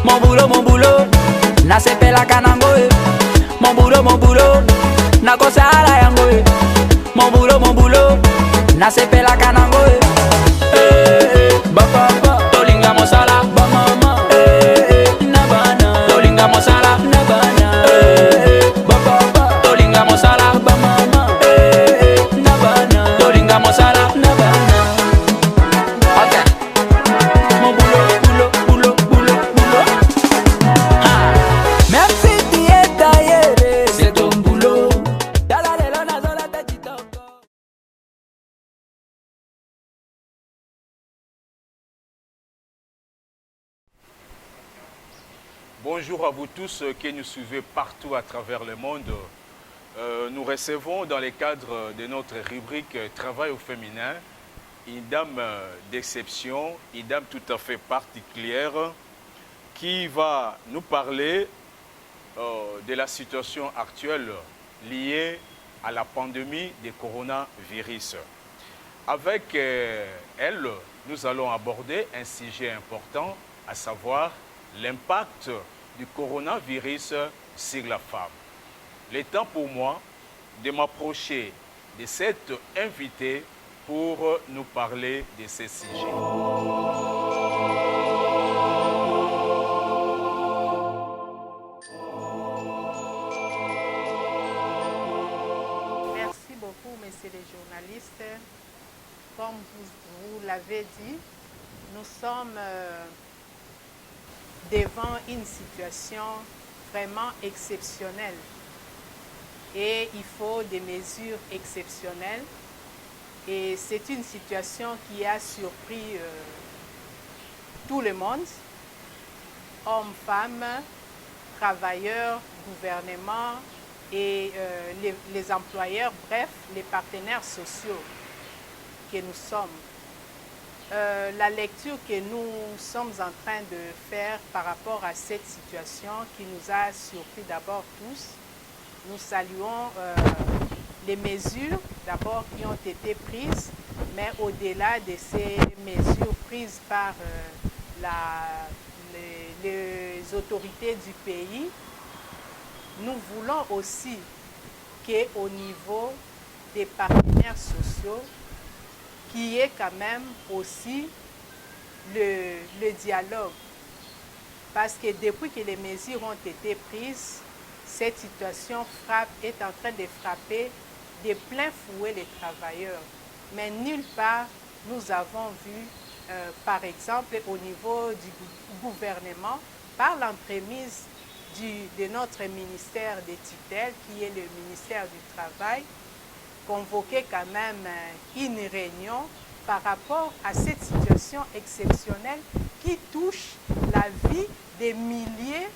mon boulot, na sepe la kanango. Mon boulot, na kosa ala yango. Mon boulot, na sepe la kanango. Baba, tolinga mosala, ba mama. Na bana, tolinga mosala, na bana. Baba, tolinga mosala, ba mama. Na bana, tolinga mosala, na bana. Ok. Mon boulot. Ah. Même si tu es taillé, c'est ton boulot. Bonjour à vous tous qui nous suivez partout à travers le monde. Nous recevons dans le cadre de notre rubrique Travail au féminin une dame d'exception, une dame tout à fait particulière qui va nous parler de la situation actuelle liée à la pandémie du coronavirus. Avec elle, nous allons aborder un sujet important, à savoir l'impact du coronavirus sur la femme. Il est temps pour moi de m'approcher de cette invitée pour nous parler de ce sujet. Merci beaucoup, messieurs les journalistes. Comme vous l'avez dit, nous sommes devant une situation vraiment exceptionnelle et il faut des mesures exceptionnelles et c'est une situation qui a surpris tout le monde, hommes, femmes, travailleurs, gouvernement et les employeurs, bref, les partenaires sociaux que nous sommes. La lecture que nous sommes en train de faire par rapport à cette situation qui nous a surpris d'abord tous, nous saluons les mesures d'abord qui ont été prises, mais au-delà de ces mesures prises par les autorités du pays, nous voulons aussi qu'au niveau des partenaires sociaux, qu'il y ait quand même aussi le dialogue. Parce que depuis que les mesures ont été prises, cette situation est en train de frapper de plein fouet les travailleurs. Mais nulle part, nous avons vu, par exemple, au niveau du gouvernement, par l'entremise de notre ministère des tutelles, qui est le ministère du Travail, convoquer quand même une réunion par rapport à cette situation exceptionnelle qui touche la vie des milliers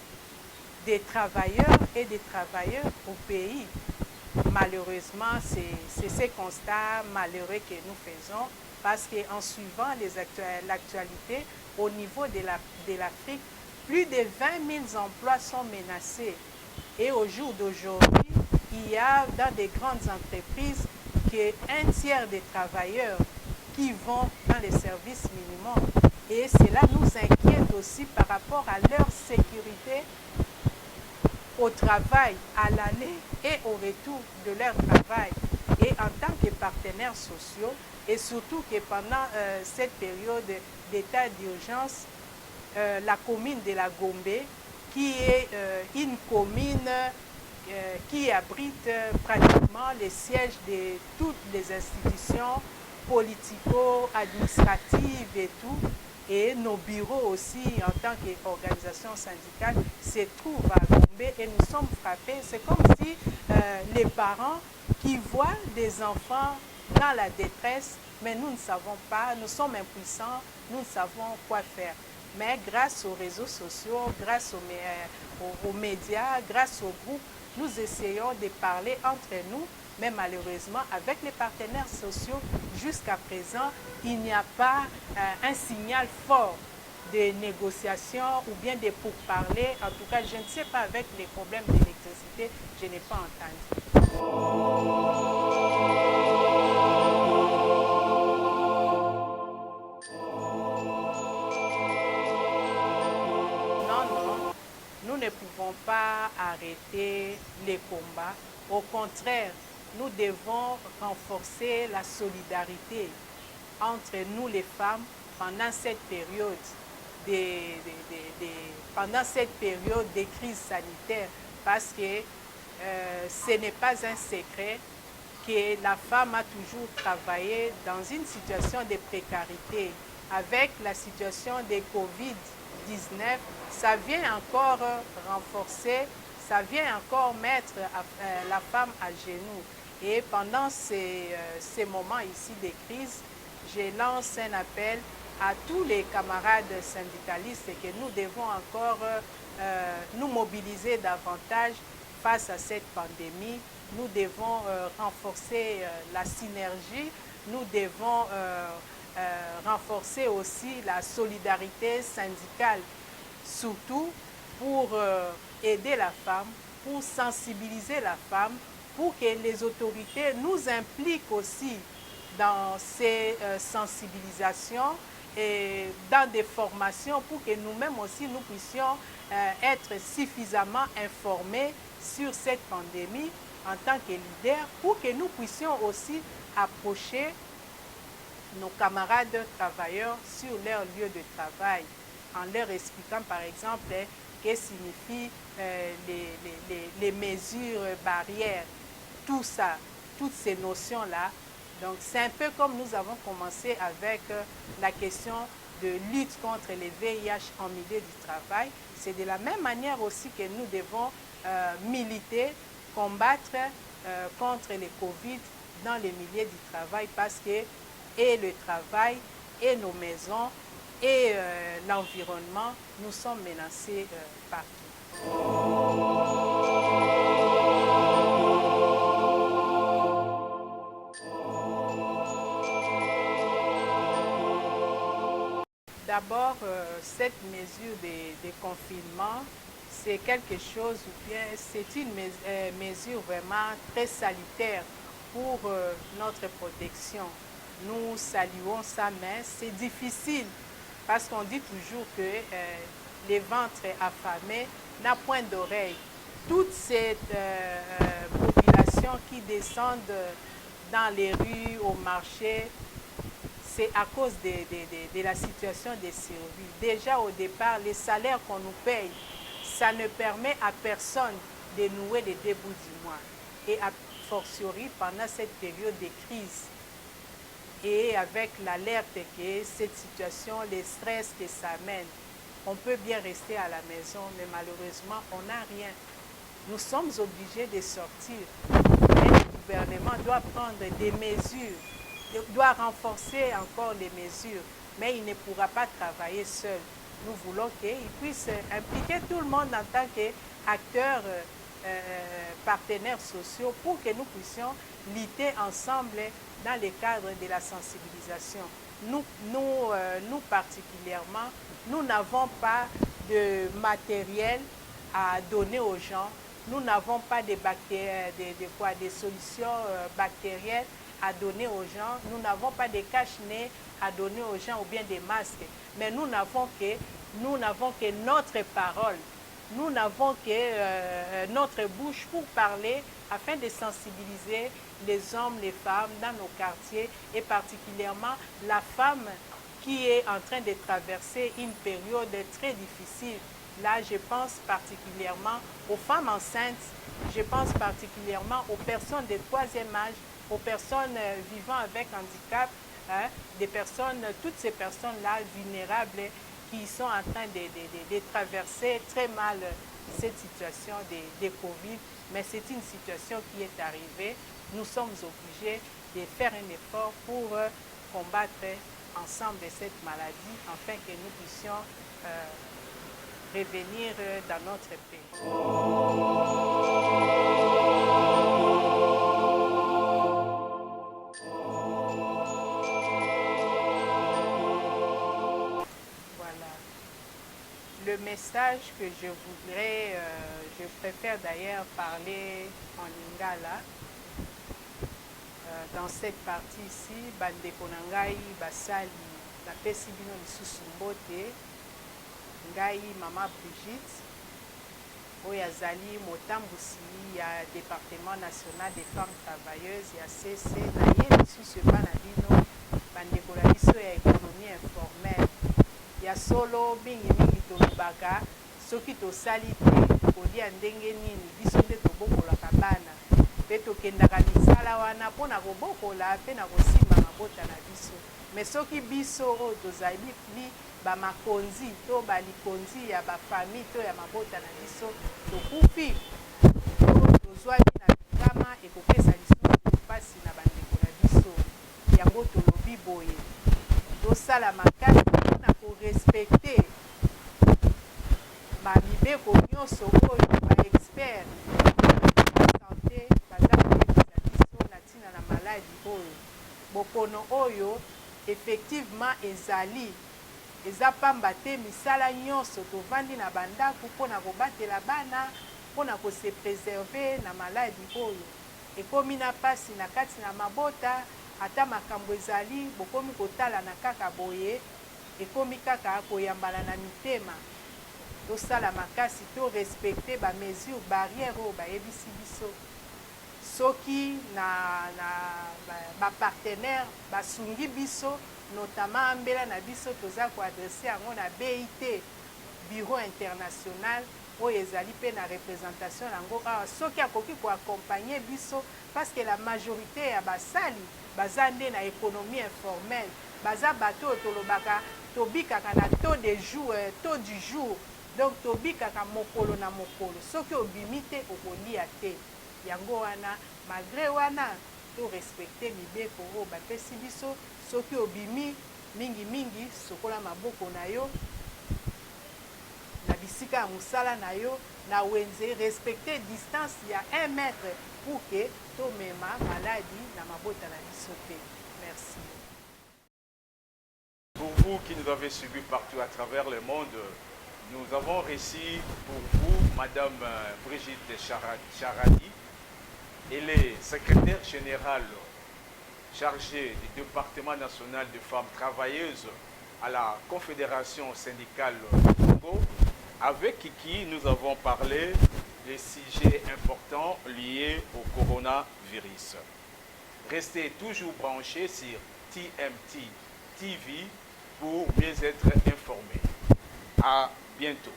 de travailleurs et des travailleurs au pays. Malheureusement, c'est ce constat malheureux que nous faisons parce qu'en suivant l'actualité, au niveau de l'Afrique, plus de 20 000 emplois sont menacés. Et au jour d'aujourd'hui, il y a dans des grandes entreprises qu'un tiers des travailleurs qui vont dans les services minimums. Et cela nous inquiète aussi par rapport à leur sécurité au travail, à l'aller et au retour de leur travail. Et en tant que partenaires sociaux, et surtout que pendant cette période d'état d'urgence, la commune de la Gombe, qui est une commune qui abrite pratiquement les sièges de toutes les institutions politico-administratives et tout, et nos bureaux aussi en tant qu'organisation syndicale se trouvent à Gombe et nous sommes frappés. C'est comme si les parents qui voient des enfants dans la détresse, mais nous ne savons pas, nous sommes impuissants, nous ne savons quoi faire. Mais grâce aux réseaux sociaux, grâce aux médias, grâce aux groupes, nous essayons de parler entre nous, mais malheureusement, avec les partenaires sociaux, jusqu'à présent, il n'y a pas un signal fort de négociation ou bien de pourparlers. En tout cas, je ne sais pas, avec les problèmes d'électricité, je n'ai pas entendu. ne pouvons pas arrêter les combats. Au contraire, nous devons renforcer la solidarité entre nous les femmes pendant cette période pendant cette période de crise sanitaire, parce que ce n'est pas un secret que la femme a toujours travaillé dans une situation de précarité. Avec la situation de Covid-19, ça vient encore renforcer, ça vient encore mettre la femme à genoux. Et pendant ces moments ici de crise, je lance un appel à tous les camarades syndicalistes que nous devons encore nous mobiliser davantage face à cette pandémie. Nous devons renforcer la synergie, nous devons renforcer aussi la solidarité syndicale, surtout pour aider la femme, pour sensibiliser la femme, pour que les autorités nous impliquent aussi dans ces sensibilisations et dans des formations pour que nous-mêmes aussi nous puissions être suffisamment informés sur cette pandémie en tant que leaders, pour que nous puissions aussi approcher nos camarades travailleurs sur leur lieu de travail, en leur expliquant par exemple que signifient les mesures barrières, tout ça, toutes ces notions-là. Donc c'est un peu comme nous avons commencé avec la question de lutte contre les VIH en milieu du travail. C'est de la même manière aussi que nous devons militer, combattre contre les Covid dans les milieux du travail, parce que et le travail et nos maisons et l'environnement, nous sommes menacés partout. D'abord, cette mesure de confinement, c'est quelque chose, ou bien c'est une mesure vraiment très salutaire pour notre protection. Nous saluons ça, mais c'est difficile parce qu'on dit toujours que les ventres affamés n'ont point d'oreilles. Toute cette population qui descendent dans les rues, au marché, c'est à cause de la situation de survie. Déjà au départ, les salaires qu'on nous paye, ça ne permet à personne de nouer les deux bouts du mois. Et a fortiori pendant cette période de crise, et avec l'alerte que cette situation, les stress que ça amène, on peut bien rester à la maison, mais malheureusement, on n'a rien. Nous sommes obligés de sortir. Et le gouvernement doit prendre des mesures, doit renforcer encore les mesures, mais il ne pourra pas travailler seul. Nous voulons qu'il puisse impliquer tout le monde en tant qu'acteurs, partenaires sociaux, pour que nous puissions lutter ensemble dans le cadre de la sensibilisation. Nous particulièrement, nous n'avons pas de matériel à donner aux gens, nous n'avons pas des solutions bactériennes à donner aux gens, nous n'avons pas de cache-nez à donner aux gens ou bien des masques, mais nous n'avons que notre parole, nous n'avons que notre bouche pour parler afin de sensibiliser les hommes, les femmes dans nos quartiers, et particulièrement la femme qui est en train de traverser une période très difficile. Là, je pense particulièrement aux femmes enceintes, je pense particulièrement aux personnes de troisième âge, aux personnes vivant avec handicap, des personnes, toutes ces personnes-là vulnérables qui sont en train de traverser très mal cette situation de Covid. Mais c'est une situation qui est arrivée. Nous sommes obligés de faire un effort pour combattre ensemble cette maladie, afin que nous puissions revenir dans notre pays. Le message que je voudrais, je préfère d'ailleurs parler en lingala. Dans cette partie ici, bandeko na ngai basali napesi bino lisusu mbote, ngai mama Brigitte, oyo azali motambusi ya département national des femmes travailleuses ya CC na ye lisusu epa na bino bandeko na biso ya économie informelle ya solo mingimingi tolobaka soki tosali te kolia ndenge nini biso nde tobokolaka bana mpe tokendaka misala wana mpona kobokola mpe na kosimba mabota na biso me soki biso oyo tozali bamakonzi to balikonzi ya bafamille to ya mabota na biso tokufi to tozwaki na bingama ekopesa lisusu mpasi na bandeko na biso yango tolobi boye tosala makasi mpona korespecte bamibeko nyonso oyo baexpert sante baza koyebisa biso na ntina na maladi oyo bokono oyo effectivement ezali eza pamba te misala nyonso tovandi na bandako mpona kobatela bana mpona kose preserve na maladi oyo ekomi na pasi na kati na mabota ata makambo ezali bokomi kotala na kaka boye ekomi kaka koyambala na mitema tosala makasi to respecte bamesure barrière oyo bayebisi biso soki na bapartenaire basungi biso notamment ambela na biso toza koadresse yango na BIT bureau international oyo ezali mpe na représentation yango awa soki akoki koaccompagne biso parce que la majorité ya basali baza nde na économie informelle baza bato oyo tolobaka tobikaka na taux du jour donc tobikaka mokolo na mokolo soki obimi te okolia te yango wana malgré wana to respecte mibeko oyo bapesi biso soki obimi mingimingi sokola maboko na yo na bisika ya mosala na yo na wenze respecte distance ya 1 mètre pour que tomema maladi na mabota na biso te. Merci. Pour vous qui nous avez suivis partout à travers le monde, nous avons reçu pour vous Madame Brigitte Charadi. Elle est secrétaire générale chargée du département national des femmes travailleuses à la Confédération syndicale du Congo, avec qui nous avons parlé des sujets importants liés au coronavirus. Restez toujours branchés sur TMT TV pour mieux être informés. À bientôt.